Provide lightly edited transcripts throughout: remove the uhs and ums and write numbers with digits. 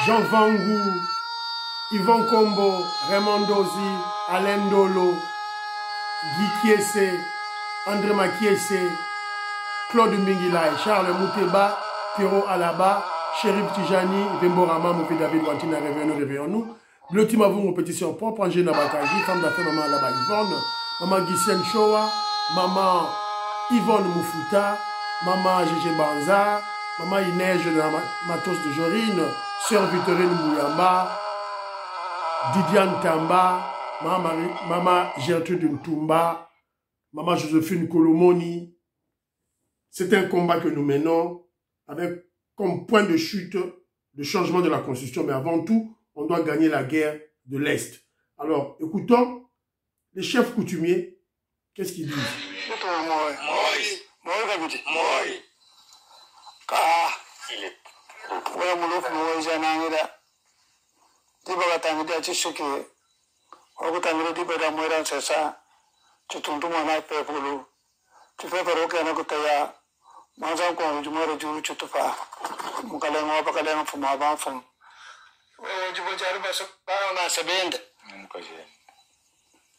Jean Vangou, Yvon Kombo, Raymond Dozi, Alain Dolo, Guy Kiese, André Makiese, Claude Mbingilai, Charles Mouteba, Pierrot Alaba, Chérif Tijani, Vemborama, Mouké David Wantina, réveillons-nous. Bloti Mavou, mon petit sœur propre, Angé Nabakaji, femme d'affaires, maman Alaba Yvonne, maman Gisèle Choa, maman Yvonne Moufuta, maman Gégé Banza, maman Inège de la Matos de Jorine, sœur Victorine Mouyamba, Didiane Tamba, maman Gertrude Ntumba, maman Joséphine Kolomoni. C'est un combat que nous menons avec comme point de chute le changement de la Constitution. Mais avant tout, on doit gagner la guerre de l'Est. Alors, écoutons les chefs coutumiers. Qu'est-ce qu'ils disent? Manzan ko jumara juru chutufa mukalenga pakalenga fuma ba fum jibo jaru ba na sabenda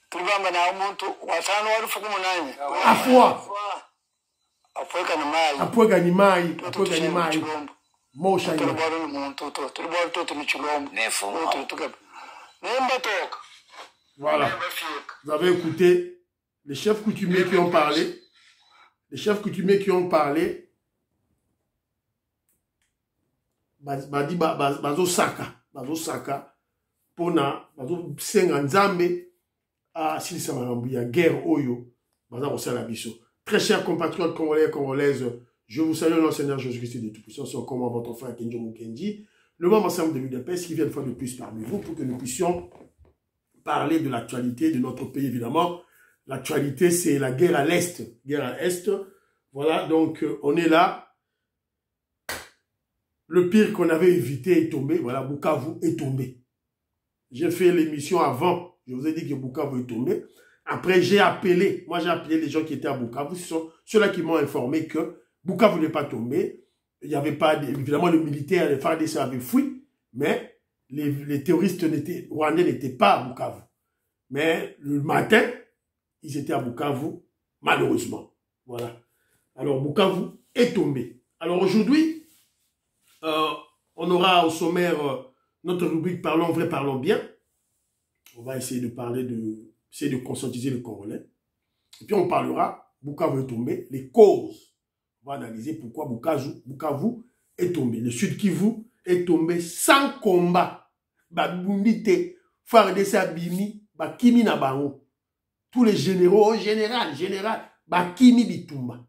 tulibamba na umuntu wasano wali fukumu nani afwa kana mai mosha ino tulibaro ni muntu tulibaro to ni chilombo nefu tukaba nemba toka. Voilà, vous avez écouté les chefs coutumiers qui ont parlé. Les chefs coutumiers qui ont parlé, badi bazo saka, pona bazo senga nzambe a silisa marambu ya guerre oyo baza kosala biso. Très chers compatriotes congolais et congolaises, je vous salue le Seigneur Jésus-Christ de Tout-Puissant, c'est comment votre frère Kenjo Mukendi, le membre ensemble de Budapest qui vient une fois de plus parmi vous pour que nous puissions parler de l'actualité de notre pays, évidemment. L'actualité, c'est la guerre à l'Est. Guerre à l'Est. Voilà, donc on est là. Le pire qu'on avait évité est tombé. Voilà, Bukavu est tombé. J'ai fait l'émission avant. Je vous ai dit que Bukavu est tombé. Après, j'ai appelé. Moi, j'ai appelé les gens qui étaient à Bukavu. Ce sont ceux-là qui m'ont informé que Bukavu n'est pas tombé. Il n'y avait pas... Évidemment, les militaires, les FARDC avaient fui. Mais les terroristes rwandais n'étaient pas à Bukavu. Mais le matin... Ils étaient à Bukavu, malheureusement. Voilà. Alors, Bukavu est tombé. Alors, aujourd'hui, on aura au sommaire notre rubrique Parlons vrai, parlons bien. On va essayer de parler essayer de conscientiser les Congolais. Et puis, on parlera, Bukavu est tombé, les causes. On va analyser pourquoi Bukavu est tombé. Le Sud Kivu est tombé sans combat. Babundite, FARDC Abimi, Bakimi Nabango. Tous les généraux, général, Bakimi Bitumba.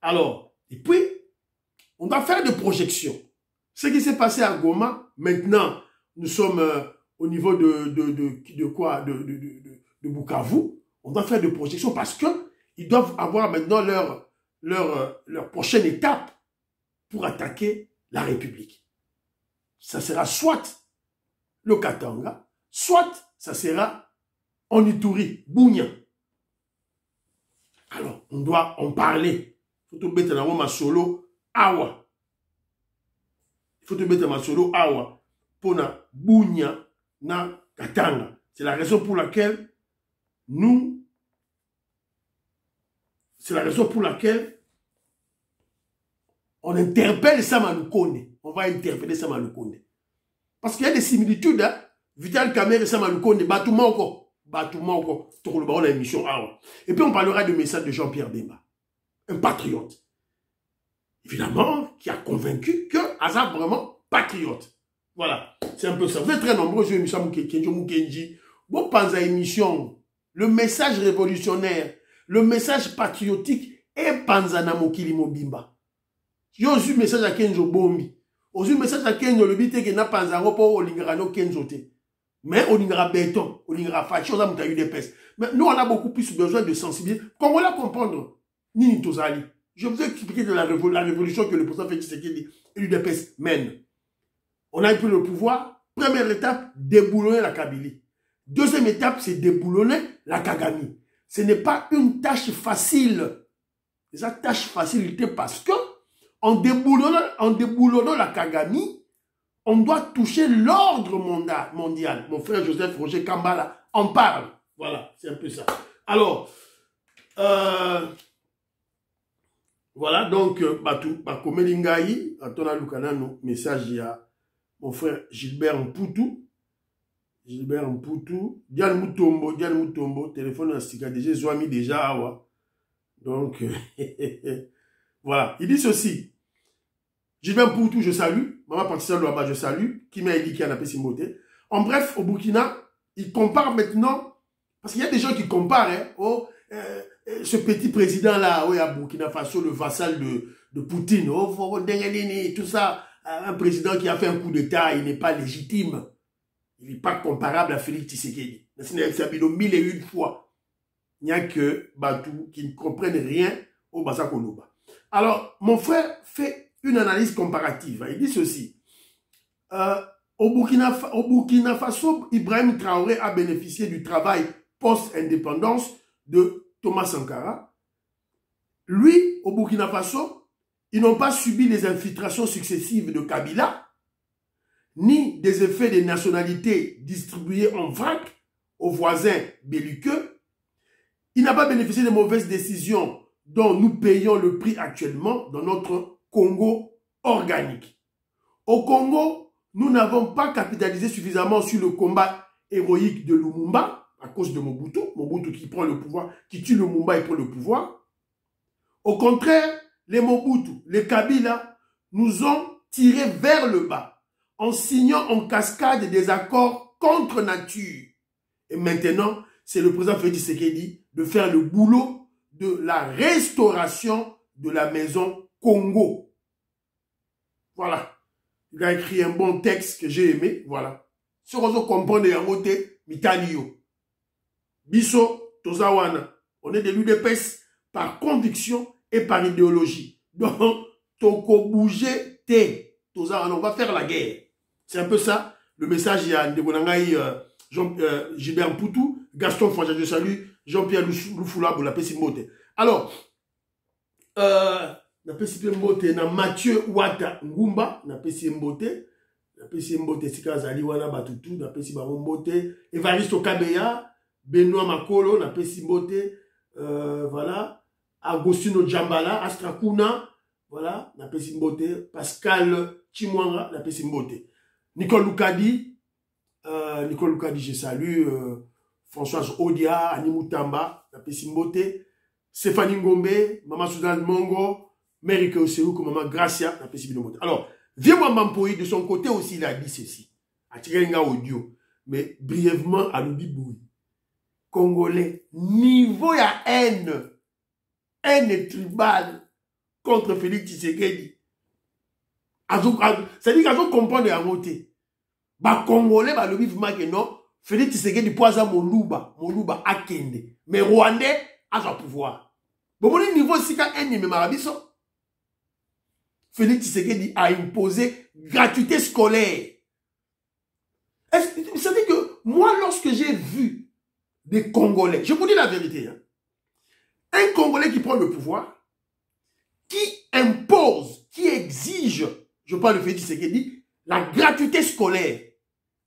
Alors, et puis, on doit faire des projections. Ce qui s'est passé à Goma, maintenant, nous sommes au niveau de quoi? De Bukavu. On doit faire des projections parce que ils doivent avoir maintenant leur prochaine étape pour attaquer la République. Ça sera soit le Katanga, soit ça sera en Ituri, Bounia. Alors, on doit en parler. Il faut te mettre dans ma solo, awa. Il faut te mettre dans ma solo, awa. Pour na Bounia, na Katanga. C'est la raison pour laquelle on interpelle Sama Lukonde. On va interpeller Sama Lukonde. Parce qu'il y a des similitudes, hein. Vital Kamerhe et Sama Lukonde, Batouma encore. Et puis on parlera du message de Jean-Pierre Bemba, un patriote. Évidemment, qui a convaincu que Azar vraiment patriote. Voilà, c'est un peu ça. Vous êtes très nombreux sur l'émission Kenjo Mukendi. Bon, panza émission, le message révolutionnaire, le message patriotique et panzana mokili mobimba. Yo eu message à Kenjo Bombi. Au eu message à Kenjo le bité que na panzango pour olingrano Kenjo te. Mais on ira béton, on ira facho, on a eu des pestes. Mais nous, on a beaucoup plus besoin de sensibiliser. Comment la comprendre? Nini Tozali. Je vous ai expliqué de la révolution que le président Félix Tshisekedi et l'UDPS mène. On a pris le pouvoir. Première étape, déboulonner la Kabylie. Deuxième étape, c'est déboulonner la Kagame. Ce n'est pas une tâche facile. C'est une tâche facilité parce que en déboulonnant la Kagami, on doit toucher l'ordre mondial. Mon frère Joseph Roger Kambala en parle. Voilà, c'est un peu ça. Alors, voilà, donc, Komelingaï, Atona Lukanano, message, il y a mon frère Gilbert Mpoutou. Gilbert Mpoutou. Diane Moutombo, téléphone à Sika, déjà, awa. Donc, voilà, il dit ceci. Gilbert Mpoutou, je salue. Maman Patricia Louaba, je salue. Kima Eli qui en a fait Simoté. En bref, au Burkina, il compare maintenant, parce qu'il y a des gens qui comparent, hein, ce petit président-là, à Burkina Faso, le vassal de Poutine, tout ça, un président qui a fait un coup d'État, il n'est pas légitime. Il n'est pas comparable à Félix Tshisekedi. C'est 1001 fois. Il n'y a que Batou qui ne comprennent rien au Bassa Koloba. Alors, mon frère fait une analyse comparative. Il dit ceci. Au Burkina Faso, Ibrahim Traoré a bénéficié du travail post-indépendance de Thomas Sankara. Lui, au Burkina Faso, ils n'ont pas subi les infiltrations successives de Kabila, ni des effets des nationalités distribuées en vrac aux voisins belliqueux. Il n'a pas bénéficié de mauvaises décisions dont nous payons le prix actuellement dans notre Congo organique. Au Congo, nous n'avons pas capitalisé suffisamment sur le combat héroïque de Lumumba à cause de Mobutu. Mobutu qui prend le pouvoir, qui tue Lumumba et prend le pouvoir. Au contraire, les Mobutu, les Kabila nous ont tirés vers le bas en signant en cascade des accords contre nature. Et maintenant, c'est le président Félix Tshisekedi de faire le boulot de la restauration de la maison Congo. Voilà. Il a écrit un bon texte que j'ai aimé. Voilà. Si on comprend Yangote, Mitalio. Bisso, Tozawana. On est de l'UDPS par conviction et par idéologie. Donc, Toko bouger, té. Tozawana, on va faire la guerre. C'est un peu ça. Le message, il y a Ndebonangaï, Gilbert Mpoutou, Gaston Fanja, je salue, Jean-Pierre Loufoula, la Pessimbote. Alors, na Pessimbote, na Mathieu Ouata Ngumba, na Pessimbote, Sika Zaliwana Batutu, na Pessimbote, Evaristo Kabeya, Benoît Makolo, na Pessimbote, voilà, Agostino Djambala, Astrakuna, voilà, na Pessimbote, Pascal Chimwanga, na Pessimbote. Nicole Loukadi, je salue, Françoise Odia, Animou Tamba, la Pessimbote, Stéphanie Ngombe, Maman Soudan Mongo, Mérike Oseou, Maman Gracia, la Pessimbote. Alors, viens-moi Mampoï, de son côté aussi, il a dit ceci. A tiré un audio, mais brièvement, à l'Ubiboui. Congolais, niveau ya haine tribale contre Félix Tshisekedi. C'est-à-dire qu'ils comprennent à côté. Les Congolais, le vivement que non, Félix Tshisekedi poisa Moluba akende. Mais Rwandais a son pouvoir. Bon, niveau si quand un niveau marabiso, Félix Tshisekedi a imposé gratuité scolaire. C'est-à-dire que moi, lorsque j'ai vu des Congolais, je vous dis la vérité, hein, un Congolais qui prend le pouvoir, qui impose, qui exige, je parle de Félix Tshisekedi, la gratuité scolaire.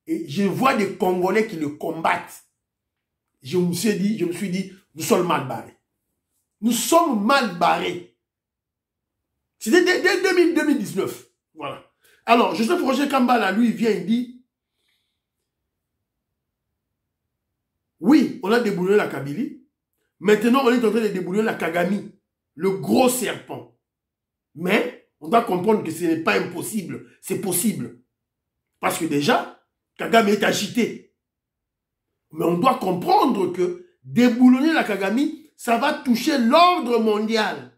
Et je vois des Congolais qui le combattent. Je me suis dit, nous sommes mal barrés. Nous sommes mal barrés. C'était dès 2019. Voilà. Alors, Joseph Roger Kambala, lui, il vient et dit, oui, on a déboulonné la Kabylie. Maintenant, on est en train de déboulonner la Kagami, le gros serpent. Mais, on doit comprendre que ce n'est pas impossible. C'est possible. Parce que déjà, Kagame est agité. Mais on doit comprendre que déboulonner la Kagami, ça va toucher l'ordre mondial.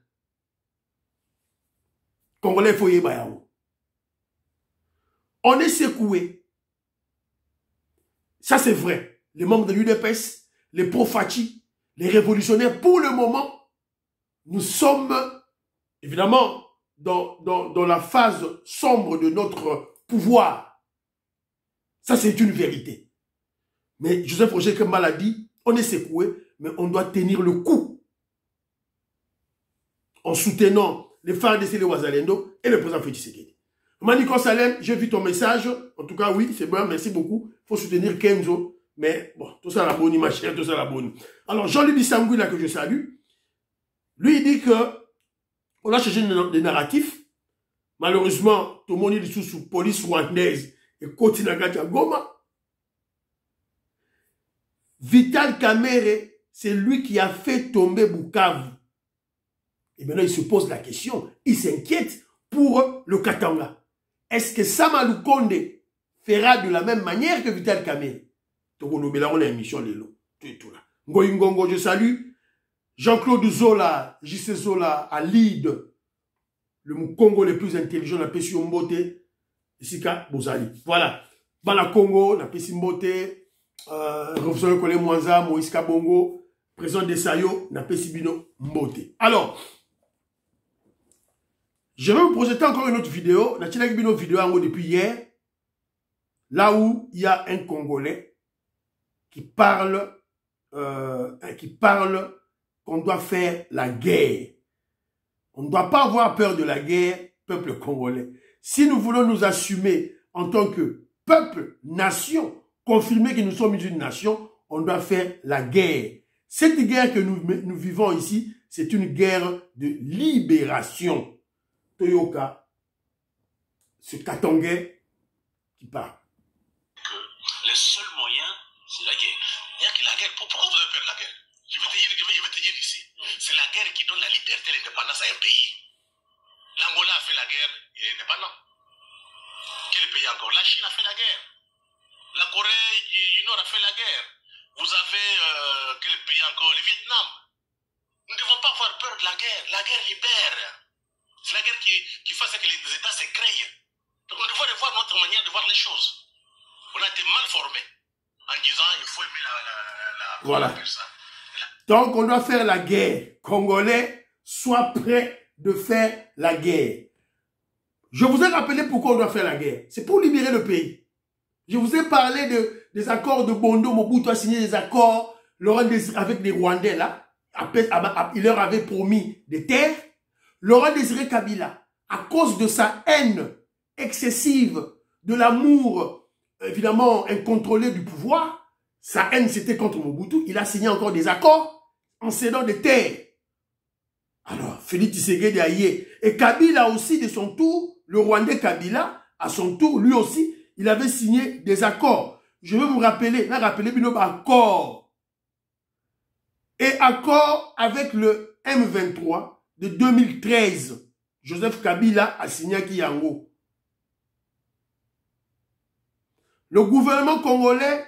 Congolais Foye Bayao. On est secoué. Ça, c'est vrai. Les membres de l'UDPS, les pro-Fachi, les révolutionnaires, pour le moment, nous sommes évidemment dans la phase sombre de notre pouvoir. Ça, c'est une vérité. Mais Joseph Roger Kambala dit, on est secoué, mais on doit tenir le coup. En soutenant les FARDC, les Ouazalendo et le président Félix Tshisekedi. Maniko Salem, j'ai vu ton message. En tout cas, oui, c'est bon, merci beaucoup. Il faut soutenir Kenzo. Mais bon, tout ça la bonne, ma chère, tout ça la bonne. Alors, Jean-Louis Sangui, là, que je salue, lui, il dit que on a changé des narratifs. Malheureusement, tout le monde est sous police rwandaise et Kotinagati à Goma. Vital Kamerhe, c'est lui qui a fait tomber Bukavu. Et maintenant, il se pose la question, il s'inquiète pour le Katanga. Est-ce que Sama Lukonde fera de la même manière que Vital Kamerhe? Donc, on a une émission de l'eau. Tout là. Ngoingongo, je salue. Jean-Claude Zola, JC Zola, à lead. Le Congo le plus intelligent, la Pessi Mbote. Sika Bozali. Voilà. Bala Congo, la Pessi Mbote. Professeur Kole Mwanza, Moïse Kabongo. Président de Sayo, la Pessi Bino Mbote. Alors, je vais vous projeter encore une autre vidéo. On a tiré une autre vidéo depuis hier. Là où il y a un Congolais qui parle qu'on doit faire la guerre. On ne doit pas avoir peur de la guerre, peuple congolais. Si nous voulons nous assumer en tant que peuple, nation, confirmer que nous sommes une nation, on doit faire la guerre. Cette guerre que nous vivons ici, c'est une guerre de libération. Toyoka, ce Katangais qui parle. Le seul moyen, c'est la guerre. Il n'y a que la guerre. Pourquoi vous avez peur de la guerre? Je vais te dire ici. C'est la guerre qui donne la liberté et l'indépendance à un pays. L'Angola a fait la guerre, il est indépendant. Quel pays encore? La Chine a fait la guerre. La Corée du Nord a fait la guerre. Vous avez quel pays encore? Le Vietnam. Nous ne devons pas avoir peur de la guerre. La guerre libère. C'est la guerre qui fait que les États se créent. Donc nous devons revoir notre manière de voir les choses. On a été mal formés en disant il faut aimer voilà. Donc on doit faire la guerre. Congolais, sois prêt de faire la guerre. Je vous ai rappelé pourquoi on doit faire la guerre. C'est pour libérer le pays. Je vous ai parlé des accords de Bondo. Mobutu a signé des accords avec les Rwandais là. Il leur avait promis des terres. Laurent Désiré Kabila, à cause de sa haine excessive, de l'amour évidemment incontrôlé du pouvoir, sa haine c'était contre Mobutu, il a signé encore des accords en cédant des terres. Alors, Félix Tshisekedi a yé. Et Kabila aussi, de son tour, le Rwandais Kabila, à son tour, lui aussi, il avait signé des accords. Je vais vous rappeler, accord. Et accord avec le M23 de 2013. Joseph Kabila a signé à Kiyango. Le gouvernement congolais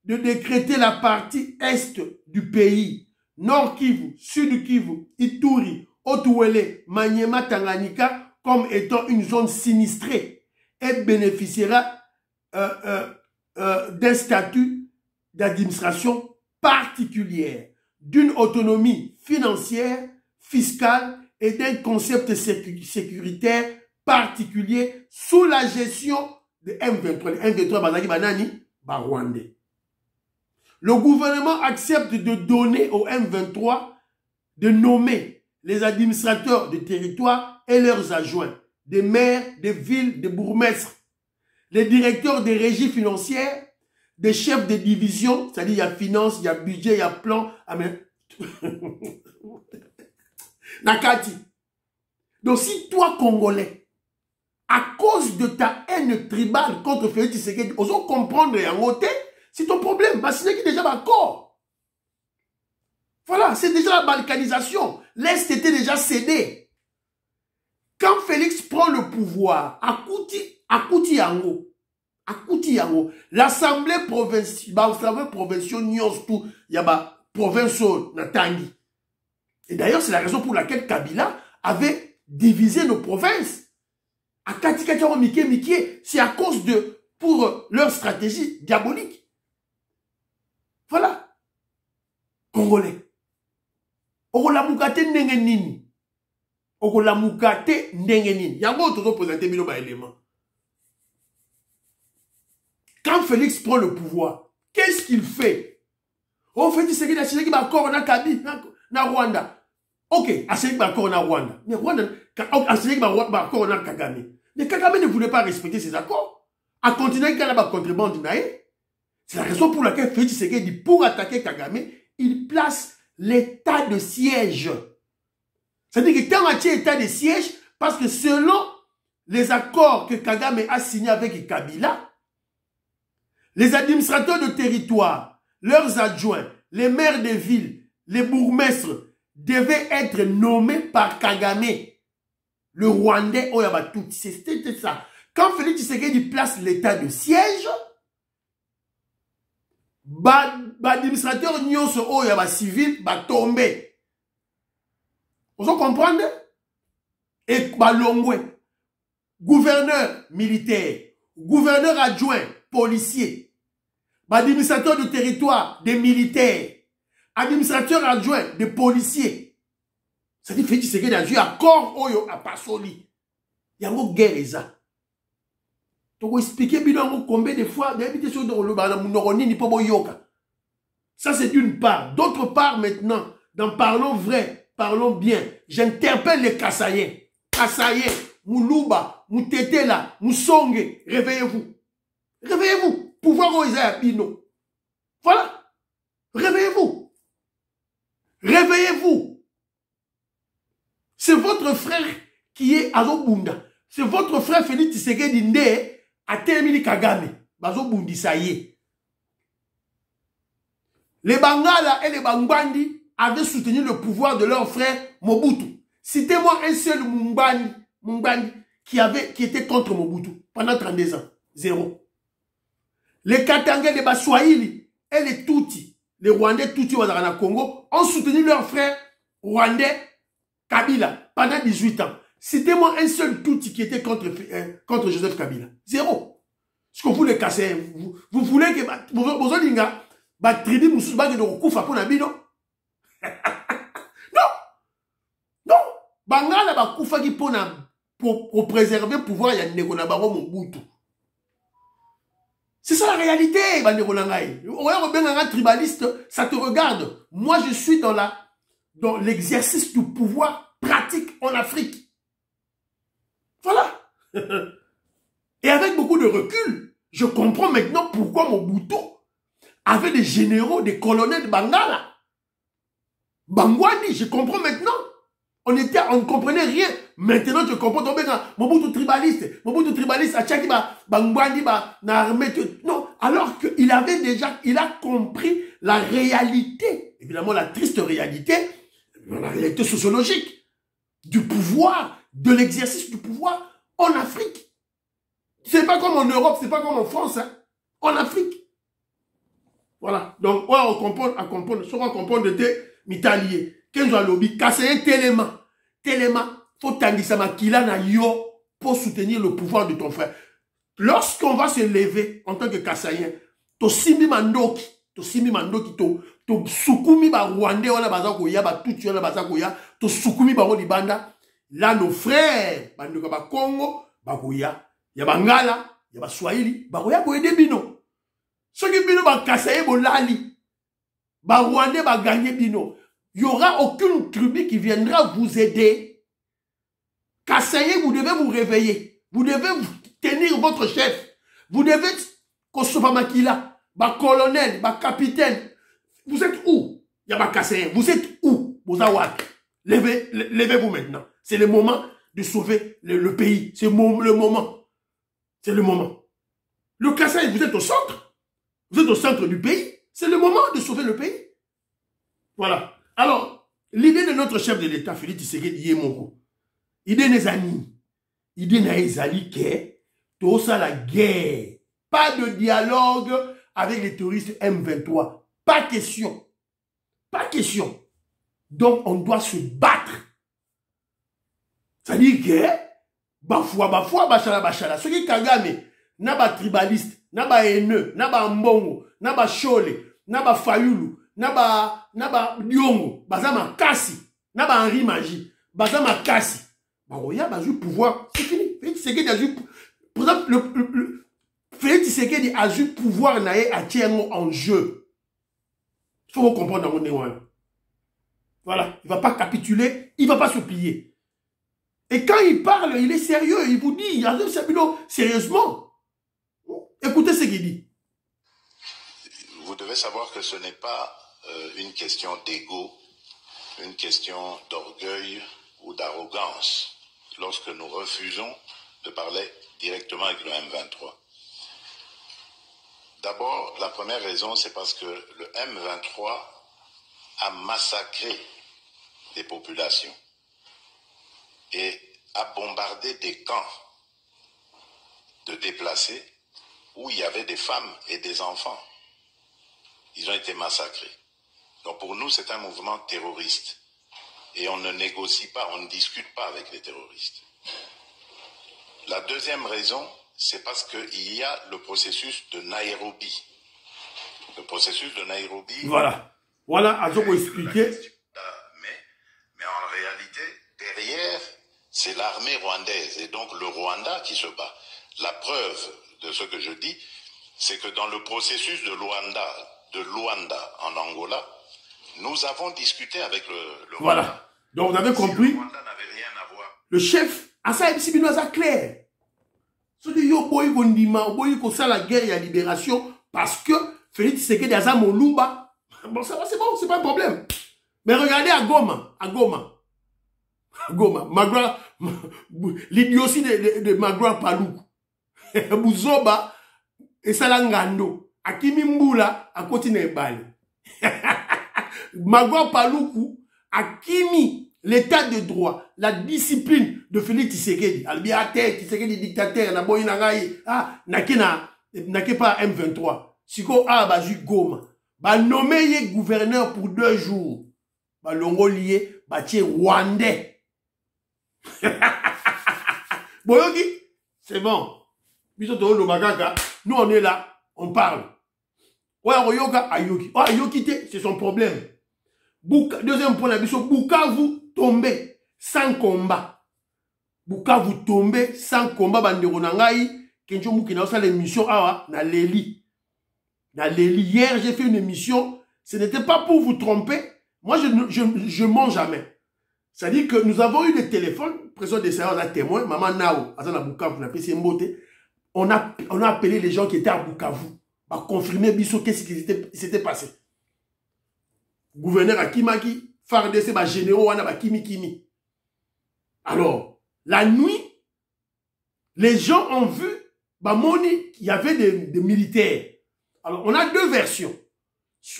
de décréter la partie est du pays, Nord Kivu, Sud Kivu, Ituri, Otuwele, Maniema, Tanganyika, comme étant une zone sinistrée et bénéficiera d'un statut d'administration particulière, d'une autonomie financière, fiscale et d'un concept sécuritaire particulier sous la gestion de M23. Le M23, Bazaki Banani, Rwandais. Le gouvernement accepte de donner au M23 de nommer les administrateurs de territoire et leurs adjoints, des maires, des villes, des bourgmestres, les directeurs des régies financières, des chefs de division, c'est-à-dire il y a finance, il y a budget, il y a plan. Nakati. Donc si toi, Congolais, à cause de ta haine tribale contre Félix Tshisekedi, osons comprendre et en ôter, c'est ton problème. Parce que c'est déjà d'accord. Voilà, c'est déjà la balkanisation. L'Est était déjà cédé. Quand Félix prend le pouvoir, à Kouti Yango, l'Assemblée provinciale, il y a province Natangi. Et d'ailleurs, c'est la raison pour laquelle Kabila avait divisé nos provinces. À Katikataro Miké, c'est à cause pour leur stratégie diabolique. Voilà. Congolais. Okolamukate ndengenini. Okolamukate ndengenini. Yango toto présenter mino ba élément. Quand Félix prend le pouvoir, qu'est-ce qu'il fait? On fait ce qu'il a signé qui va encore na Kabi, na Rwanda. Ok, a signé qui va encore na Rwanda. Mais Rwanda, accord on a Kagame. Mais Kagame ne voulait pas respecter ses accords. A continué qu'il y a la contrebande naïe. C'est la raison pour laquelle Félix Tshisekedi, pour attaquer Kagame, il place l'état de siège. C'est-à-dire que quand il y a état de siège, parce que selon les accords que Kagame a signés avec Kabila, les administrateurs de territoire, leurs adjoints, les maires de villes, les bourgmestres devaient être nommés par Kagame, le Rwandais Oyabatout. C'était ça. Quand Félix Tshisekedi place l'état de siège, l'administrateur nyonso Oyaba civil va tomber. Vous comprenez? Et Balongwe, gouverneur militaire, gouverneur adjoint, policier, administrateur de territoire, des militaires, administrateur adjoint, des policiers. C'est-à-dire que Félix Tshisekedi a joué accord Oyo à Passoli. Il y a une guerre ça. Donc expliquer bien combien de fois ça c'est d'une part. D'autre part maintenant, dans parlons vrai, parlons bien, j'interpelle les Kassaïens. Kassaïens, Moulouba, Moutetela, Moussongue, réveillez-vous. Réveillez-vous. Pouvoir Oisa Pino. Voilà. Réveillez-vous. Réveillez-vous. C'est votre frère qui est à Zobunda. C'est votre frère Félix Tshisekedi Ndé à Témili Kagame. Bazo Bundi, ça y est. Les Bangala et les Bangwandi avaient soutenu le pouvoir de leur frère Mobutu. Citez-moi un seul Mumbani qui était contre Mobutu pendant 32 ans. Zéro. Les Katangais, les Baswahili et les Tutsi, les Rwandais Tutsi au Congo, ont soutenu leur frère Rwandais Kabila pendant 18 ans. Citez-moi un seul Tutsi qui était contre Joseph Kabila. Zéro. Ce que vous les cassez, vous voulez que vous avez une tribu musulmane de Okufa pour Nabi, non? Non. Non. Bangala ba kufa qui pour préserver le pouvoir ya Negona Baro Mobutu. C'est ça la réalité, Banderonangaï. Un tribaliste, ça te regarde. Moi, je suis dans l'exercice du pouvoir pratique en Afrique. Voilà. Et avec beaucoup de recul, je comprends maintenant pourquoi Mobutu avait des généraux, des colonels de Bangala. Bangwani, je comprends maintenant. On ne comprenait rien. Maintenant, je comprends. Mobutu tribaliste, à Tchaki, Bangwani, Narmé. Non, alors qu'il avait déjà, il a compris la réalité. Évidemment, la triste réalité, la réalité sociologique du pouvoir, de l'exercice du pouvoir en Afrique. C'est pas comme en Europe, c'est pas comme en France, hein. En Afrique. Voilà. Donc, on comprend, ce qu'on comprend de tes mitaliers. Qu'est-ce qu'on lobby? Kassaye Téléma, faut tandis makila na yo pour soutenir le pouvoir de ton frère. Lorsqu'on va se lever en tant que Kassayen, to simi mandoki, to sukumi ba Rwandais, on a bazako ya, ba tuti on a bazako ya, to sukumi ba libanda. Là, nos frères, bandoka ba Congo, ba koya. Ya Bangala, ya ba Swahili, ba koya koye de bino. Ceux qui bino ba Kassaye bolali, ba Rwandais ba gagner bino. Il n'y aura aucune tribu qui viendra vous aider. Kassaye, vous devez vous réveiller. Vous devez tenir votre chef. Vous devez Kosofa Makila, ba colonel, ba capitaine. Vous êtes où? Il y a ba Kassaye. Vous êtes où? Bozawak. Levez-vous maintenant. C'est le moment de sauver le pays. C'est le moment. C'est le moment. Le Kassaye, vous êtes au centre. Vous êtes au centre du pays. C'est le moment de sauver le pays. Voilà. Alors, l'idée de notre chef de l'État, Félix Tshisekedi Yemoko, idée n'est amis. Idée n'est amis que tout ça la guerre. Pas de dialogue avec les terroristes M23. Pas question. Pas question. Donc, on doit se battre. C'est-à-dire que, bachala. Ceux qui Kagame, n'a pas tribaliste, n'a pas haineux, n'a pas mbongo, n'a pas chole, n'a pas fayulu, Naba Diongo, Bazama Kassi, Naba Henri Magie, Bazama Kassi. Baroya, Bazu pouvoir, c'est fini. Félix Tshisekedi a eu, par exemple, Félix Tshisekedi a eu pouvoir naé à Tiengo en jeu. Il faut comprendre dans mon néant. Voilà, il ne va pas capituler, il ne va pas se plier. Et quand il parle, il est sérieux. Il vous dit, Joseph Sabino, sérieusement. Écoutez ce qu'il dit. Vous devez savoir que ce n'est pas une question d'ego, une question d'orgueil ou d'arrogance lorsque nous refusons de parler directement avec le M23. D'abord, la première raison, c'est parce que le M23 a massacré des populations et a bombardé des camps de déplacés où il y avait des femmes et des enfants. Ils ont été massacrés. Donc pour nous, c'est un mouvement terroriste. Et on ne négocie pas, on ne discute pas avec les terroristes. La deuxième raison, c'est parce qu'il y a le processus de Nairobi. Le processus de Nairobi... Voilà. Voilà, à vous expliquer. Mais en réalité, derrière, c'est l'armée rwandaise. Et donc le Rwanda qui se bat. La preuve de ce que je dis, c'est que dans le processus de Luanda en Angola, nous avons discuté avec le voilà. Rwanda. Donc vous avez compris, le Rwanda n'avait rien à voir. Le chef, Asa Ebsibino a clair. Ce que yo boy kondima, boy ko ça la guerre et la libération, parce que Félix Tshisekedi a Molumba. Bon, ça va, c'est bon, c'est pas un problème. Mais regardez à Goma, Magua, l'idiotie de Magua Palou. Buzoba, et Salangando, Akimi Mboula, à continuer Bali. Magua Paloukou, Akimi, l'état de droit, la discipline de Félix Tshisekedi. Albiate, Tshisekedi dictateur, na boy nangaye, nake pas M23. Siko bazu Goma. Ba nommé gouverneur pour 2 jours. Ba longolié, ba tie Rwandais. Boyoki, c'est bon. Nous on est là, on parle. Ouais, Royoka, Ayoki. Oh, Ayoki, c'est son problème. Deuxième point, Bukavu tombé sans combat. Bukavu tombé sans combat. Bandero nangai, Kenjo Mukina osa l'émission awa na Leli. Na Leli. Hier, j'ai fait une émission. Ce n'était pas pour vous tromper. Moi, je mens jamais. C'est-à-dire que nous avons eu des téléphones, présent des séances à témoins, maman Nao, Azana Bukavu, la PC Mbote. On a appelé les gens qui étaient à Bukavu. Pour confirmer Bissot qu'est-ce qui s'était passé. Gouverneur Akimaki, Fardese, généraux, Kimi. Alors, la nuit, les gens ont vu, Moni, il y avait des militaires. Alors, on a 2 versions.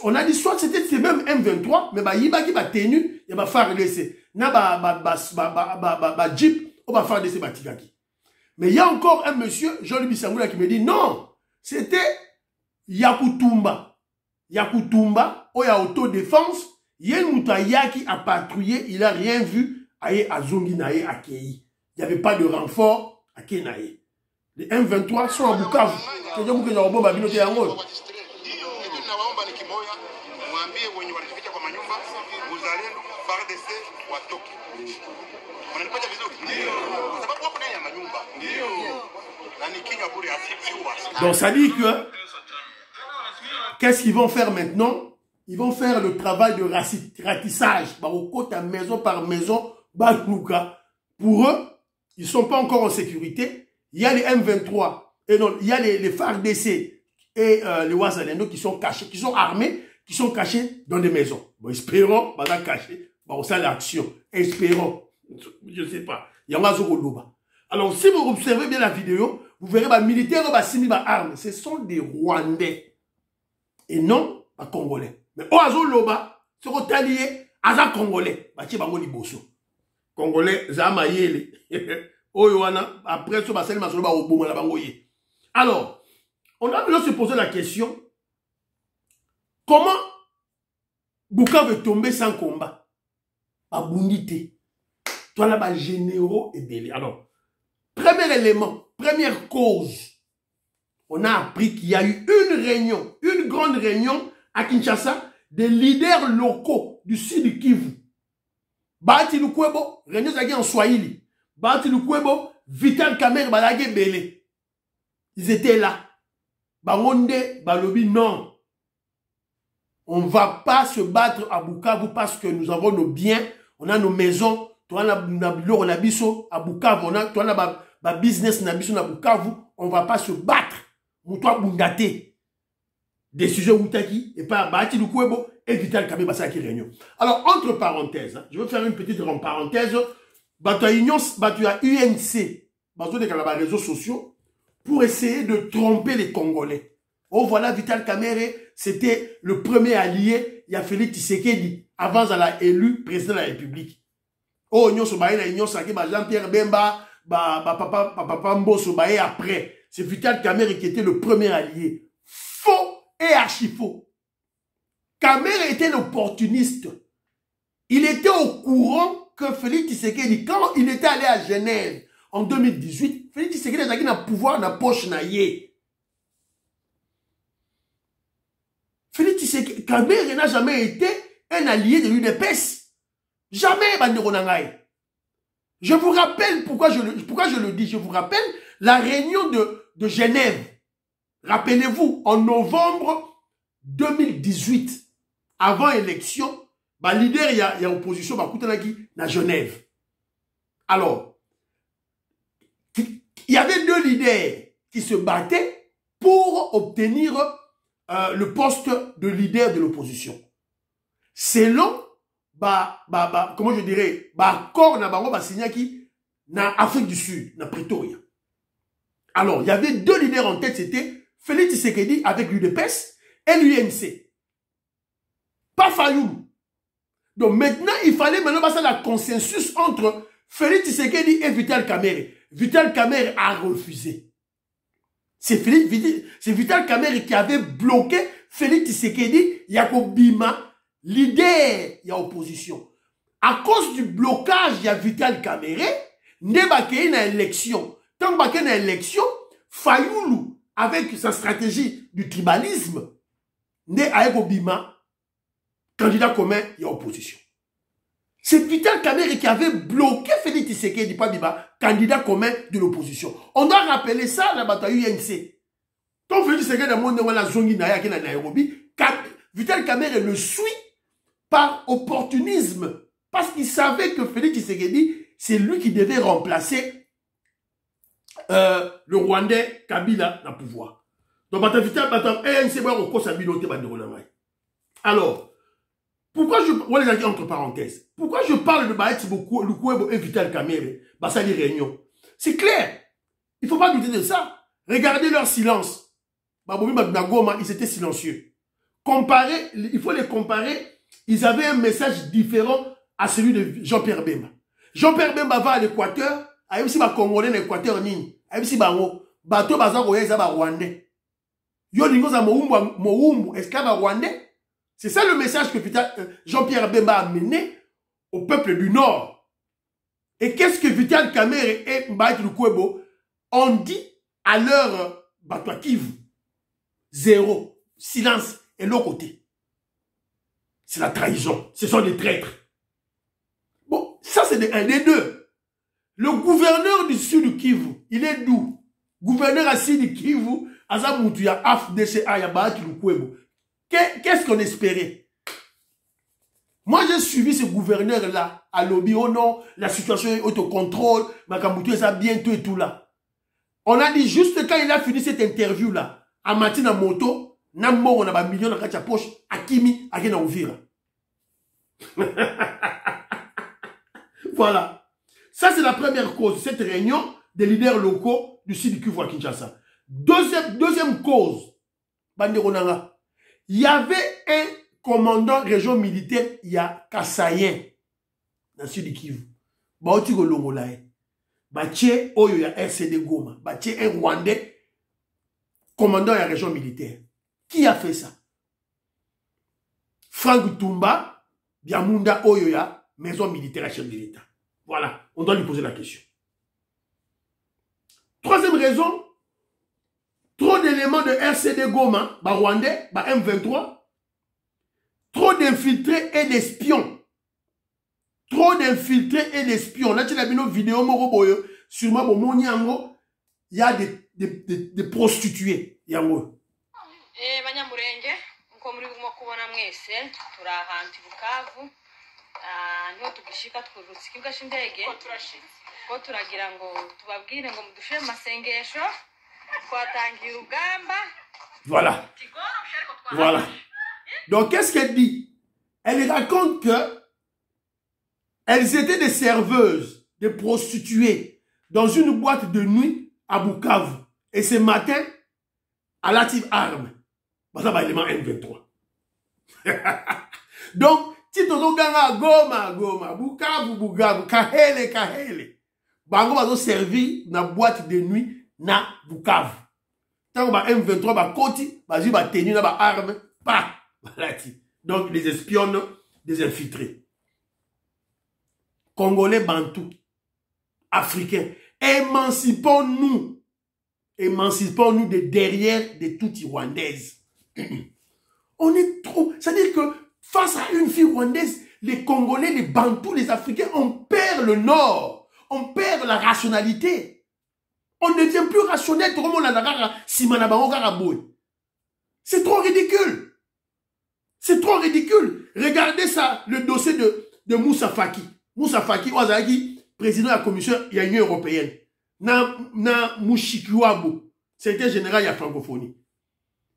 On a dit soit c'était même M23, mais Yibaki tenu, il y a Fardese. Na Jeep, on va Fardese, Tigaki. Mais il y a encore un monsieur, Jean-Louis Bissangoula, qui me dit non, c'était Yakutumba. Yakutumba, il y a autodéfense, il y a une qui a patrouillé, il n'a rien vu, à Zongi Nae, à Kei. Il n'y avait pas de renfort à Kenae. Les M23 sont à Bukavu. Donc ça dit que qu'est-ce qu'ils vont faire maintenant? Ils vont faire le travail de ratissage. Maison par maison, pour eux, ils ne sont pas encore en sécurité. Il y a les M23, et non, il y a les FARDC et les Ouazalendo qui sont cachés, qui sont armés, qui sont cachés dans des maisons. Bon, espérons, caché. Bon, ça l'action. Espérons. Je ne sais pas. Il y a un Loba. Alors, si vous observez bien la vidéo, vous verrez les militaires qui ont armes. Ce sont des Rwandais. Et non, les Congolais. Mais Oazo Loba, ce qu'on t'a lié, à Congolais. Congolais, Zamayele. Après, ce bassin, alors, on a besoin de se poser la question, comment Bukavu veut tomber sans combat? Abundité. Toi là-bas, généraux et belés. Alors, premier élément, première cause, on a appris qu'il y a eu une grande réunion à Kinshasa des leaders locaux du sud Kivu. Bati Lukwebo, réunion en Swahili. Bati Lukwebo, Vital Kamer, Balagé Belé. Ils étaient là. Baronde, Balobi, non. On ne va pas se battre à Bukavu parce que nous avons nos biens, on a nos maisons toi na biloko na biso à Bukavu, toi na business na biso na Bukavu, on va pas se battre. Moutoua Bundate. Décision Moutaki et pas Bati Lukwebo et Vital Kamé Basaki Réunion. Alors, entre parenthèses, je vais faire une petite parenthèse. Batoua UNC, Batoua de réseaux sociaux, pour essayer de tromper les Congolais. Oh, voilà, Vital Kamere, c'était le premier allié. Il y a Félix Tshisekedi, avant qu'il a élu président de la République. Oh, Nyon Sobaye, Nyon Sake, Jean-Pierre Bemba, Papa Mbosso Baye après. C'est Vital Kamere qui était le premier allié. Faux et archi faux. Kamere était un opportuniste. Il était au courant que Félix Tshisekedi, quand il était allé à Genève en 2018, Félix Tshisekedi a un pouvoir dans la poche naïe. Félix Tshisekedi, Kamere n'a jamais été un allié de l'UDPS. Jamais, Bandero Nangaï. Je vous rappelle pourquoi je le dis. Je vous rappelle la réunion de Genève. Rappelez-vous, en novembre 2018, avant élection, bah leader, il y a opposition, bah na Genève. Alors, il y avait deux leaders qui se battaient pour obtenir le poste de leader de l'opposition. Selon, comment je dirais, accord na bango signé qui na Afrique du Sud, na Pretoria. Alors, il y avait deux leaders en tête, c'était Félix Tshisekedi avec l'UDPS et l'UNC. Pas Fayoulou. Donc maintenant, il fallait passer la consensus entre Félix Tshisekedi et Vital Kamere. Vital Kamere a refusé. C'est Vital Kamere qui avait bloqué Félix Tshisekedi, Yacob Bima, leader, il y a opposition. À cause du blocage, il y a Vital Kamere, Ndebake une élection. Tant que une élection, Fayoulou, avec sa stratégie du tribalisme, Ndé Yacob Bima, candidat commun, il y a opposition. C'est Vital Kamere qui avait bloqué Félix Tshisekedi Pabiba, candidat commun de l'opposition. On doit rappeler ça la bataille UNC. Quand Félix Tshisekedi a monté la zone qui est à Nairobi, Vital Kamere le suit par opportunisme. Parce qu'il savait que Félix Tshisekedi, c'est lui qui devait remplacer le Rwandais Kabila dans le pouvoir. Donc, alors, pourquoi entre parenthèses, pourquoi je parle de Baïti Lukwebo et Vital Kamere, Bassali Réunion? C'est clair. Il ne faut pas douter de ça. Regardez leur silence. Baboumi Bagoma, ils étaient silencieux. Il faut les comparer. Ils avaient un message différent à celui de Jean-Pierre Bemba. Jean-Pierre Bemba va à l'Équateur, a aussi ma Congolais l'Équateur nini. A aussi bango, bateau bazako yeza ba Rwandais. Yo lingo za moumbu, esclave rwandais. C'est ça le message que Jean-Pierre Bemba a mené au peuple du Nord. Et qu'est-ce que Vital Kamere et Mbaïti Lukwebo ont dit à leur Batouakiv? Zéro. Silence. Et l'autre côté. C'est la trahison. Ce sont des traîtres. Bon, ça c'est un des deux. Le gouverneur du sud du Kivu, il est d'où? Gouverneur assis du Kivu, Azamoutuya, AFDCA, Yabaati Lukwebo. Qu'est-ce qu'on espérait? Moi, j'ai suivi ce gouverneur-là à lobby. Oh non, la situation est autocontrôle. Makamoutou, ça bientôt et tout là. On a dit juste quand il a fini cette interview-là, à Matina Moto, Nambo, on a un million de poche, à Kimi, à Gena Ouvira. Voilà. Ça, c'est la première cause, cette réunion des leaders locaux du sud du Kivu à Kinshasa. Deuxième cause, Banderonanga. Il y avait un commandant région militaire, il y a Kassayen, dans le sud du Kivu. Baoti Golongolae. Baché, Oyo, il y a RCD Goma. Baché, un Rwandais, commandant de la région militaire. Qui a fait ça? Frank Tumba, Biamunda Oyoya, maison militaire à chef de l'État. Voilà, on doit lui poser la question. Troisième raison, trop d'éléments de RCD Goma, Rwandais, M23, trop d'infiltrés et d'espions. Trop d'infiltrés et d'espions. Là, tu as vu nos vidéos, sûrement, il y a des prostituées. Banyamurenge nko muri guma kubona mwese turi ahantu Bukavu niho tugishika twurusikibuga shindege ko turagira ngo tubabwire ngo mudushe masengesho twatangira urugamba. Voilà. Voilà. Donc qu'est-ce qu'elle dit? Elle raconte que elles étaient des serveuses, des prostituées dans une boîte de nuit à Bukavu. Et ce matin, à l'active arme, ça va élément M23. Donc, si tu as Goma, Bukavu, Kahele, Bango va servir dans la boîte de nuit na Bukavu. Tant que M23 va côté, va tenir na arme, pas. Donc, les espionnes, des infiltrés. Congolais, Bantou, Africains, émancipons-nous. Émancipons-nous de derrière des toutes rwandaises. On est trop... C'est-à-dire que face à une fille rwandaise, les Congolais, les Bantous, les Africains, on perd le nord. On perd la rationalité. On ne devient plus rationnel. C'est trop ridicule. C'est trop ridicule. Regardez ça, le dossier de Moussa Faki. Moussa Faki, président de la commission de l'Union européenne. Na Mouchikiwabo, c'était général de la francophonie.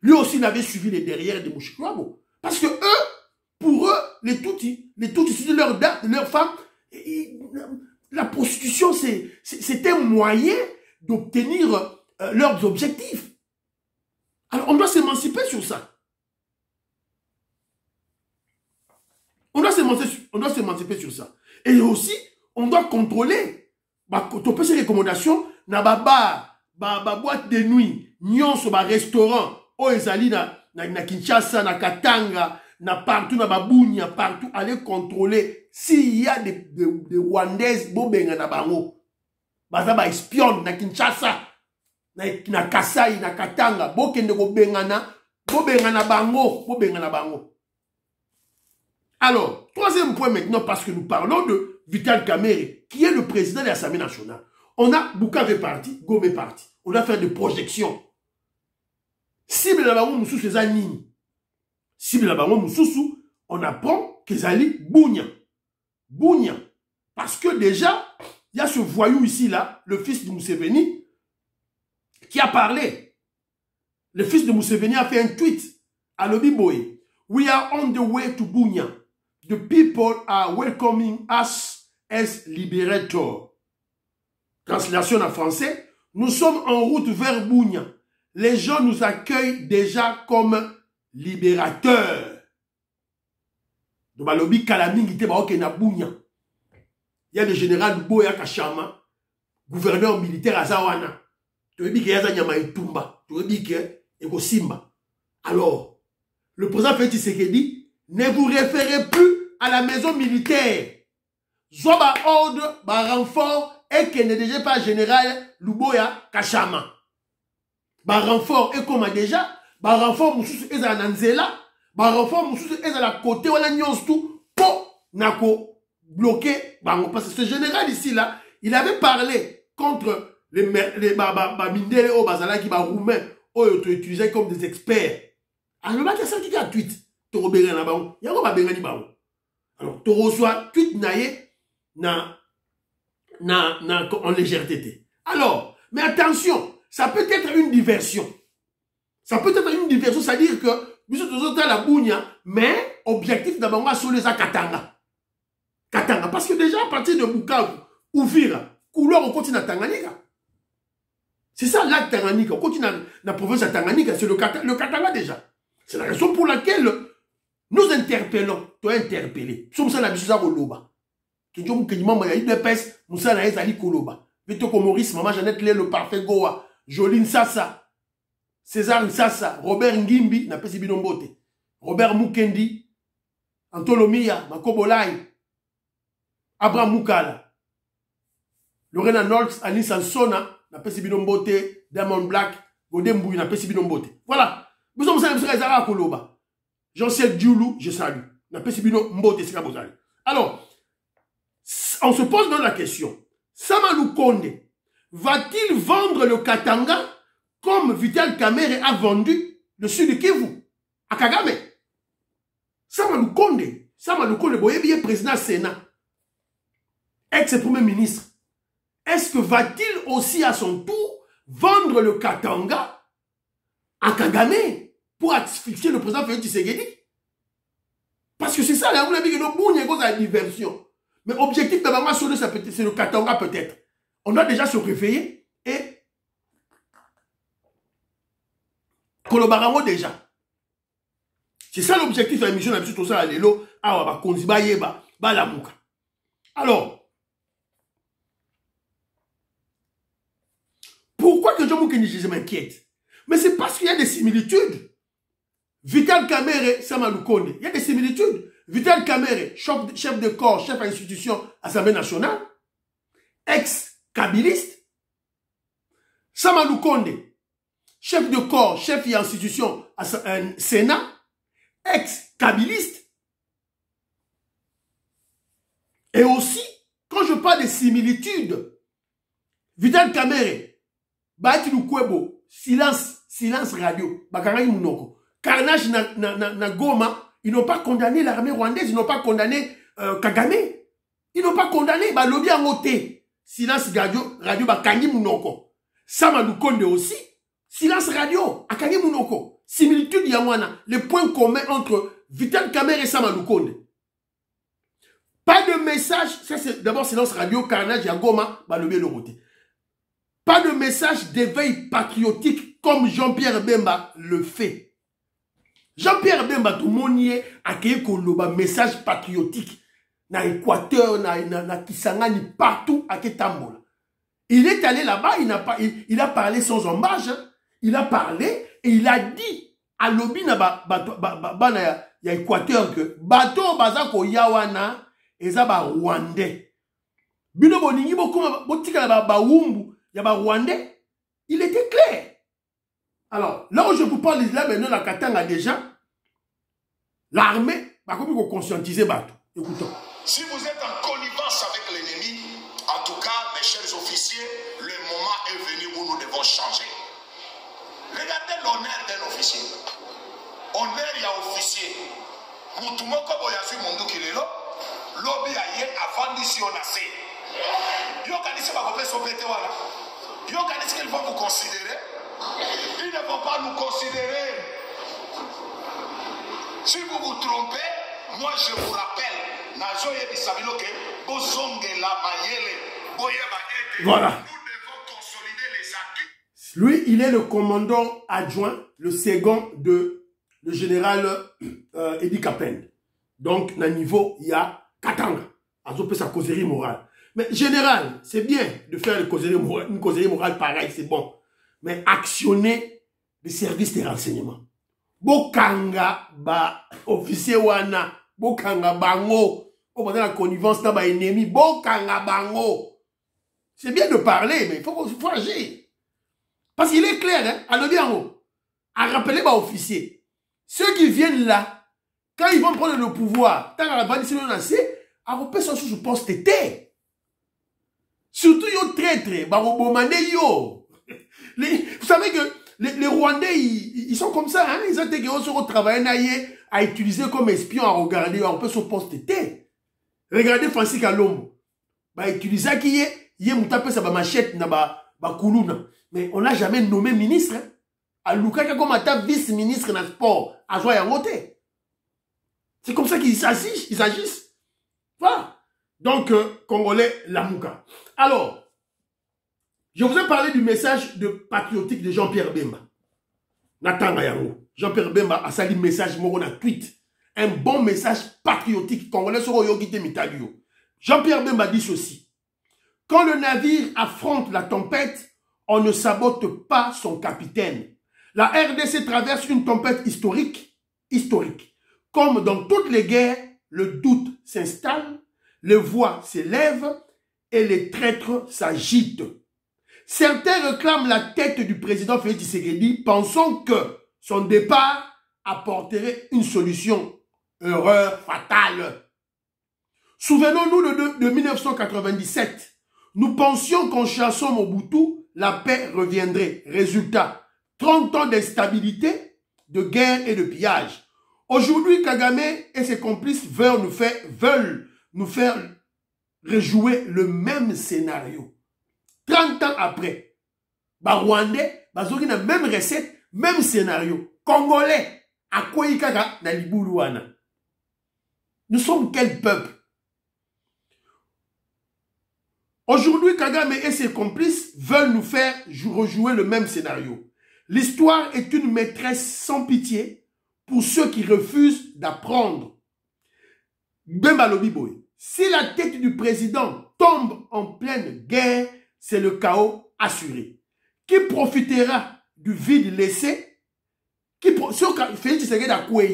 Lui aussi, il avait suivi les derrières de Mouchikiwabo. Parce que eux, pour eux, les Tutsis, c'est leur femmes, la prostitution, c'est un moyen d'obtenir leurs objectifs. Alors, on doit s'émanciper sur ça. On doit s'émanciper sur ça. Et aussi, on doit contrôler. Tu peux ces recommandations, na boîte de nuit, nyonso ba restaurant, ezali na Kinshasa, na Katanga, na partout, na Babunia, partout, aller contrôler s'il y a des Rwandaises, bobenga na bango. Baza ba espion na Kinshasa, na Kasai, na Katanga, bokende bobenga na bango. Alors, troisième point maintenant, parce que nous parlons de Vital Kamerhe, qui est le président de l'Assemblée nationale. On a Bukavu parti, Gome parti. On a fait des projections. Cible la bango mususu eza nini. Cible la bango mususu, on apprend qu'ils allaient Bunia. Parce que déjà, il y a ce voyou ici, là, le fils de Museveni, qui a parlé. Le fils de Museveni a fait un tweet à Lobiboye. We are on the way to Bunia. The people are welcoming us as liberator. Translation en français. Nous sommes en route vers Bunia. Les gens nous accueillent déjà comme libérateurs. Donc, balobi Kalamingi te baoke na Bunia. Il y a le général Boya Kachama, gouverneur militaire à Zawana. Tu veux dire qu'il y a Nyama Itumba. Tu veux dire qu'il y a Simba. Alors, le président Félix Tshisekedi, ne vous référez plus à la maison militaire. Zoba ordre, ba renfort, et qu'il n'est déjà pas général Luboya Kachama. Ba renfort, et comme déjà, ba renfort moussous est à Nanzela, ba renfort moussous est à la côté, voilà nyons tout, po, nako, bloqué, parce que ce général ici, là, il avait parlé contre les Mindele au Bazala qui va roumain, utilisés comme des experts. Alors là, qu'est-ce qu'il y a tweet? Tu reberes là bas, il y a quoi berer là bas. Alors tu reçois tweet naïe en légèreté. Alors, mais attention, ça peut être une diversion. Ça peut être une diversion, c'est-à-dire que nous sommes dans la Bunia, mais objectif d'abord sur les Katanga. Katanga, parce que déjà à partir de Bukavu, Uvira, couloir on continue à Tanganyika. C'est ça l'acte Tanganyika, on continue dans la province de Tanganyika, c'est le Katanga déjà. C'est la raison pour laquelle nous interpellons, tu es interpellé. Nous sommes la bichusa Koloba. Qui dit que maman y a eu des pèses, nous sommes là Zali Koloba. Vito Komoris, maman Jeannette Lé, le parfait Goa, Joline Sassa, César Sassa, Robert Ngimbi, n'a pas si binombote, Robert Mukendi, Antolomia, Makobolai, Abraham Mukala, Lorena Nolks, Aline Sansona, n'a pas si binombote, Diamond Black, Godembouy, n'a pas si binombote. Voilà. Nous sommes à Koloba. Jean-Ciel Djoulou, je salue. Alors, on se pose dans la question. Samalou Konde va-t-il vendre le Katanga comme Vital Kamerhe a vendu le sud Kivu à Kagame? Samalou Konde, Sama Lukonde Boyebi est président Sénat, ex-premier ministre. Est-ce que va-t-il aussi à son tour vendre le Katanga à Kagame pour asphyxier le président Félix Tshisekedi? Parce que c'est ça, là, on a dit que nous avons la diversion. Mais l'objectif de Bama Sono, c'est le Katanga peut-être. On doit déjà se réveiller et Kolobarango déjà. C'est ça l'objectif de la mission de tout ça à l'élo. Ah, bah, Konziba Yeba, bah, la mouka. Alors, pourquoi que je m'inquiète? Mais c'est parce qu'il y a des similitudes. Vital Kamerhe, Sama Lukonde, il y a des similitudes. Vital Kamerhe, chef de corps, chef d'institution, Assemblée nationale, ex-kabiliste. Sama Lukonde, chef de corps, chef d'institution, Sénat, ex-kabiliste. Et aussi, quand je parle de similitudes, Vital Kamerhe, Bati Lukwebo, silence radio, Bakarai Mounoko. Carnage na Goma, ils n'ont pas condamné l'armée rwandaise, ils n'ont pas condamné Kagame. Ils n'ont pas condamné Balobi Angote. Silence radio, Bakangi Mounoko. Sama Lukonde aussi, silence radio, Akangi Mounoko. Similitude Yamwana, les points communs entre Vital Kamerhe et Sama Lukonde. Pas de message, ça c'est d'abord silence radio, Carnage à Goma, Balobi Angote. Pas de message d'éveil patriotique comme Jean-Pierre Bemba le fait. Jean-Pierre Bemba tout le monde y est accueilli un message patriotique na Équateur, na Kisangani, partout à Ketambola. Il est allé là-bas, il a parlé sans embâche, il a parlé et il a dit à l'obi na ya Équateur que bateau bazako yawana ezaba rwandais. Bino boningi bokuma botika ba wumbu ya ba rwandais, il était clair. Alors, là où je vous parle là maintenant, la Katanga déjà, l'armée va comme conscientiser Bato. Écoutons. Si vous êtes en connivence avec l'ennemi, en tout cas, mes chers officiers, le moment est venu où nous devons changer. Regardez l'honneur d'un officier. Honneur, il y a officier. Moutoumoko boyasu mundu kilelo, lobby aye avant d'ici on a fait. Yo kanisi ba kopé sopété wala. Yo kanisi qu'ils vont vous considérer. Ils ne vont pas nous considérer. Si vous vous trompez, moi je vous rappelle, voilà. Nous devons consolider les acquis. Lui, il est le commandant adjoint, le second de le général Edi Kapen. Donc, à niveau, il y a Katanga. On peut sa causerie morale. Mais général, c'est bien de faire une causerie morale pareille, c'est bon. Mais actionner les services de renseignement. Bokanga ba officier wana, bokanga bango, on va dans la connivence dans ba ennemi, bokanga bango. C'est bien de parler, mais il faut agir. Parce qu'il est clair, hein, à le dire en haut, à rappeler ba officier. Ceux qui viennent là, quand ils vont prendre le pouvoir, tant la bande sinon à repérer son sous poste T. Surtout yo traître, ba robomane yo. Vous savez que les Rwandais, ils sont comme ça, hein? Ils ont été travailler à utiliser comme espion, à regarder un peu son poste T. Regardez Francis Kalombo. Bah, utiliser qui est, il a sa machette, na kuluna. Mais on n'a jamais nommé ministre, hein? À Lukaka comme vice-ministre dans le sport, à Joya Moté. C'est comme ça qu'ils agissent. Voilà. Donc, Congolais, la Mouka. Alors, je vous ai parlé du message patriotique de Jean-Pierre Bemba. Natanga Yango. Jean-Pierre Bemba a sali message moro na tweet. Un bon message patriotique congolais sur Oyogite Mitalio. Jean-Pierre Bemba dit ceci. Quand le navire affronte la tempête, on ne sabote pas son capitaine. La RDC traverse une tempête historique. Comme dans toutes les guerres, le doute s'installe, les voix s'élèvent et les traîtres s'agitent. Certains réclament la tête du président Félix Tshisekedi, pensant que son départ apporterait une solution. Erreur fatale. Souvenons-nous de 1997. Nous pensions qu'en chassant Mobutu, la paix reviendrait. Résultat, 30 ans d'instabilité, de guerre et de pillage. Aujourd'hui, Kagame et ses complices veulent nous faire rejouer le même scénario. 30 ans après, Rwandais, ils ont la même recette, même scénario. Congolais, à quoi ils na Liboulouana. Nous sommes quel peuple? Aujourd'hui, Kagame et ses complices veulent nous faire rejouer le même scénario. L'histoire est une maîtresse sans pitié pour ceux qui refusent d'apprendre. Bemba Lobiboy, si la tête du président tombe en pleine guerre, c'est le chaos assuré. Qui profitera du vide laissé? Félix Tshisekedi a quoi?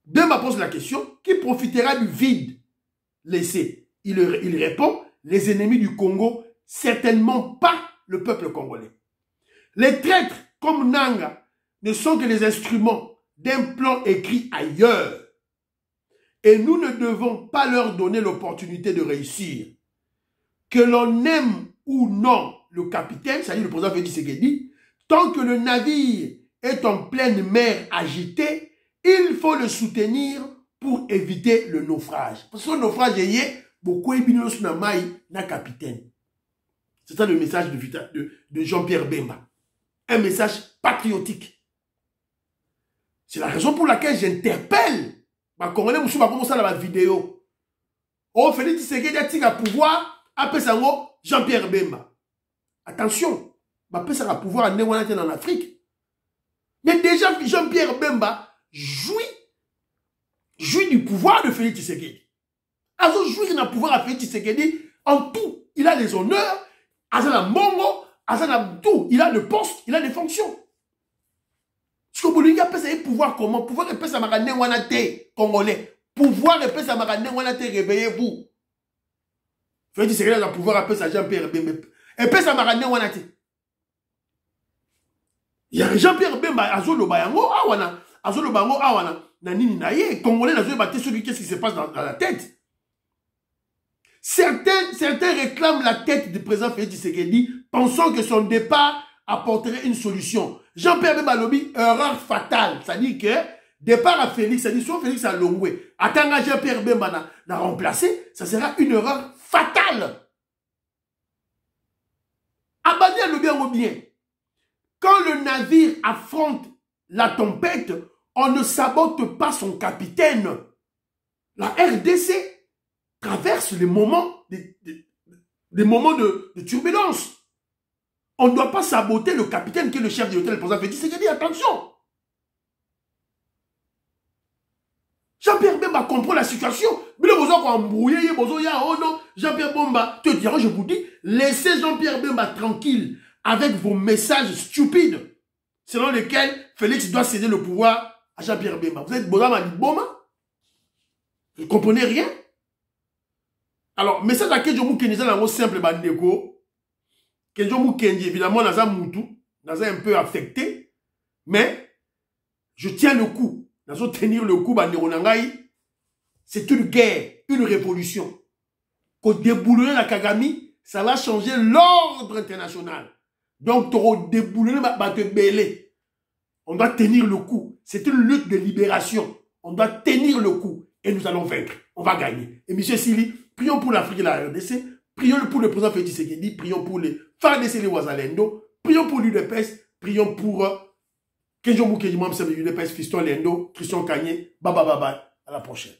Bemba pose la question, qui profitera du vide laissé? Il répond, les ennemis du Congo, certainement pas le peuple congolais. Les traîtres comme Nanga ne sont que les instruments d'un plan écrit ailleurs. Et nous ne devons pas leur donner l'opportunité de réussir. Que l'on aime ou non le capitaine, c'est-à-dire le président Félix Tshisekedi, tant que le navire est en pleine mer agitée, il faut le soutenir pour éviter le naufrage. Parce que le naufrage est beaucoup na capitaine. C'est ça le message de Jean-Pierre Bemba. Un message patriotique. C'est la raison pour laquelle j'interpelle ma Congolais Moussou va commencer la vidéo. Oh, Félix Tshisekedi a tiré à pouvoir, après ça, Jean-Pierre Bemba. Attention, après ça, pouvoir en Afrique. Mais déjà, Jean-Pierre Bemba jouit du pouvoir de Félix Tshisekedi. Alors, jouit du pouvoir à Félix Tshisekedi en tout. Il a des honneurs, Azana Mongo, Azana tout. Il a le poste, il a des fonctions. Ce que vous voulez dire, c'est pouvoir comment? Pouvoir répéter sa marane wanate congolais. Pouvoir répéter sa marane wanate, réveillez-vous. Félix Tshisekedi a le pouvoir appeler sa Jean-Pierre Bemba. Et puis sa marane wanate. Il y a Jean-Pierre Bemba, Azolo Bayango, Azolo Bango, Nanini Naye, Congolais, Azolo Baté, qu'est-ce qui se passe dans la tête? Certains réclament la tête du président Félix Tshisekedi, pensant que son départ apporterait une solution. Jean-Pierre Bemba Lobi, erreur fatale. C'est-à-dire que, départ à Félix, c'est-à-dire soit Félix a longoué, attendre Jean-Pierre Bemba n'a remplacé, ça sera une erreur fatale. Abadi a le bien. Quand le navire affronte la tempête, on ne sabote pas son capitaine. La RDC traverse les moments de turbulence. On ne doit pas saboter le capitaine qui est le chef de l'hôtel. Le président Félix Tshisekedi, attention. Jean-Pierre Bemba comprend la situation. Mais le besoin qu'on embrouille, oh non, Jean-Pierre Bemba, je vous dis, laissez Jean-Pierre Bemba tranquille avec vos messages stupides selon lesquels Félix doit céder le pouvoir à Jean-Pierre Bemba. Vous êtes Boma Boma? Vous ne comprenez rien? Alors, message à Kenjo Moukendi, c'est un simple bandeko. Kenjo Moukendi, évidemment, Naza Moutou, Naza un peu affecté, mais je tiens le coup. Naza tenir le coup, bandeko Nangaï, c'est une guerre, une révolution. Qu'au déboulonner la Kagami, ça va changer l'ordre international. Donc, tu déboulonner te belé. On doit tenir le coup. C'est une lutte de libération. On doit tenir le coup. Et nous allons vaincre. On va gagner. Et M. Sili, prions pour l'Afrique et la RDC. Prions pour le président Félix Tshisekedi. Prions pour les FARDC et les Ouazalendo. Prions pour l'UDPS. Prions pour Kenjo Moukendi, membre de l'UDPS, Fiston Lendo, Christian Kanye. Baba. À la prochaine.